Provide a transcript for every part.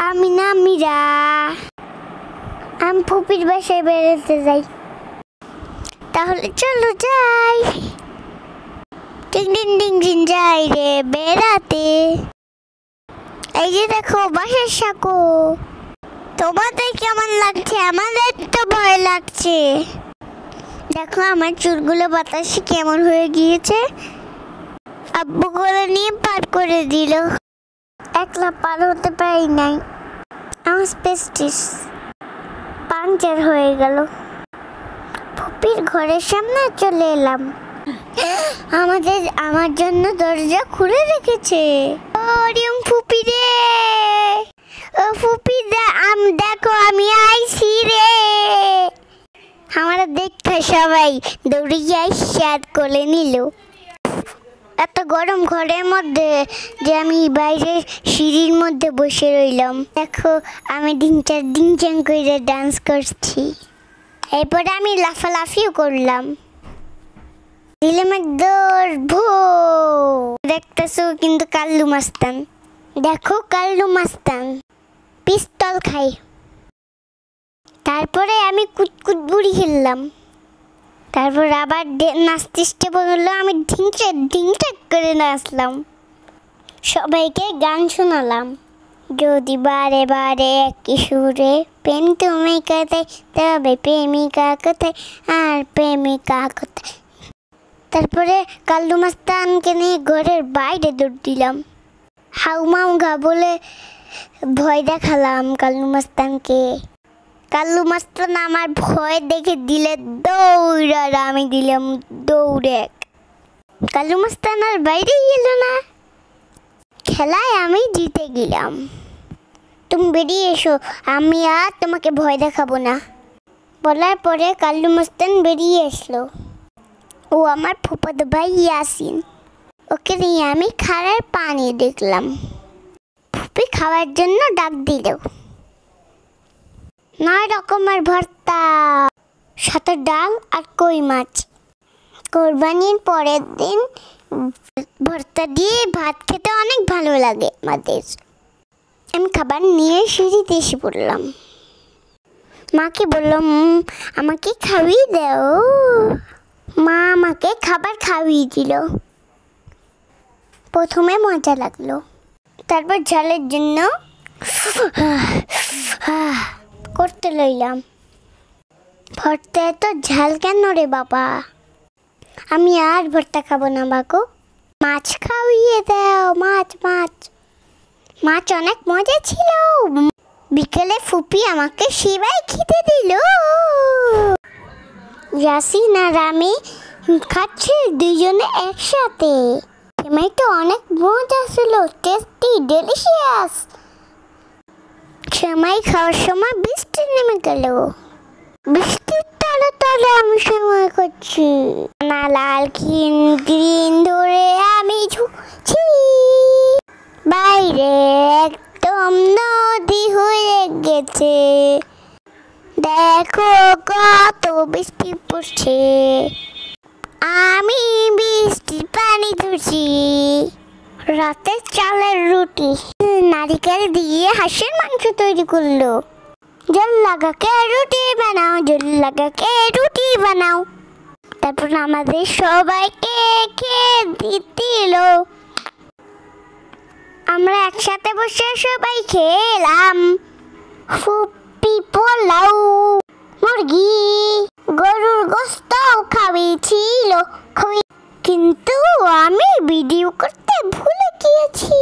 আমি না মীরা, আমি ফুপির বাসায় বেড়াতে যাই। তাহলে চলো যাই। টিং টিং টিং টিং যাই রে বেড়াতে। এই যে দেখো বাসার সাঁকো। তোমাদের কেমন লাগছে? আমাদের তো ভয় লাগছে। দেখো আমার চুলগুলো বাতাসে কেমন হয়ে গিয়েছে। আব্বু করে নিয়ে পার করে দিল। একলা পার হতে পারি নাই, আমার স্পেস্টিস পাংচার হয়ে গেল। ফুপির ঘরের সামনে চলে এলাম। আমার জন্য দরজা খুলে রেখেছে। ওরিয়ম ফুপি রে, ও ফুপি দেখো আমি আইছি রে। আমার দেখতে সবাই দৌড়িয়ে আইসার কোলে নিল। এত গরম ঘরের মধ্যে যে আমি বাইরে সিঁড়ির মধ্যে বসে রইলাম। দেখো আমি ডিংচাং করে ডান্স করছি। এরপরে আমি লাফালাফিও করলাম। দিলাম এক দৌড় ভো। দেখতেছো কিন্তু কাল্লু মাস্তান। দেখো কাল্লু মাস্তান পিস্তল খাই। তারপরে আমি কুতকুত বুড়ি খেললাম। তারপর আবার নাচতে বললো, আমি ঢিংটাক করে নাচলাম। সবাইকে গান শোনালাম। যদি বারে বারে একই সুরে প্রেম তুমি কোথায়, তবে প্রেমিকা কোথায়, আর প্রেমিকা কোথায়। তারপরে কাল্লু মাস্তানকে নিয়ে ঘরের বাইরে দৌড় দিলাম। হাউমাউ ঘা বলে ভয় দেখালাম কাল্লু মাস্তানকে। কাল্লু মাস্তান আমার ভয় দেখে দিলে দৌড়, আর আমি দিলাম দৌড়ে। কাল্লু মাস্তান আর বাইরে গেল না। খেলায় আমি জিতে গেলাম। তুমি বেরিয়ে এসো, আমি আর তোমাকে ভয় দেখাবো না। বলার পরে কাল্লু মাস্তান বেরিয়ে আসলো। ও আমার ফুফাতো ভাই ইয়াসিন। ওকে নিয়ে আমি খাড়ার পানি দেখলাম। ফুপি খাওয়ার জন্য ডাক দিল। 9 রকমের ভর্তা, সাথে ডাল আর কই মাছ। কোরবানির পরের দিন ভর্তা দিয়ে ভাত খেতে অনেক ভালো লাগে আমাদের। আমি খাবার নিয়ে সিঁড়িতে এসে পড়লাম। মাকে বললাম, আমাকে খাইয়ে দাও। মা আমাকে খাবার খাইয়ে দিল। প্রথমে মজা লাগলো, তারপর ঝালের জন্য করতে লইলাম। ভর্তা এত ঝাল কেন রে বাবা? আমি আর ভর্তা খাবো না বাকু, মাছ খাইয়ে দাও। মাছ অনেক মজা ছিল। বিকেলে ফুপি আমাকে সেবাই খেতে দিল। ইয়াসিন আর আমি খাচ্ছি দুইজনে একসাথে। সেমাইটা অনেক মজা ছিল, টেস্টি ডেলিশিয়াস। সেমাই খাওয়ার সময় বৃষ্টি নেমে গেল। বৃষ্টির তলে তলে আমি সেমাই খাচ্ছি। না লাল গ্রিন ধরে আমি ঝুঁকছি। বাইরে একদম নদী হয়ে গেছে। দেখো কত বৃষ্টি পড়ছে। আমি বৃষ্টির পানি ধরছি। রাতে চালের রুটি নারিকেল দিয়ে হাঁসের মাংস তৈরি করলো। জল লাগাকে রুটি বানাও, জল লাগাকে রুটি বানাও। তারপর আমাদের সবাইকে খেয়ে দিল। আমরা একসাথে বসে সবাই খেলাম। ফুপি পোলাও, মুরগি, গরুর গোস্ত খাওয়িয়েছিল। কিন্তু আমি ভিডিও করতে ভুলে গিয়েছি।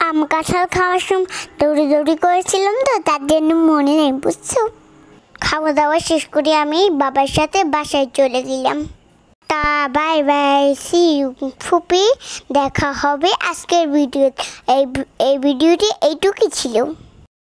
আম কাঁঠাল খাওয়ার সময় দৌড়ি করেছিলাম তো, তার জন্য মনে নেই, বুঝছো। খাওয়া দাওয়া শেষ করে আমি বাবার সাথে বাসায় চলে গেলাম। তা বাই বাই, সি ইউ ফুপি। দেখা হবে আজকের ভিডিও। এই ভিডিওটি এইটুকুই ছিল।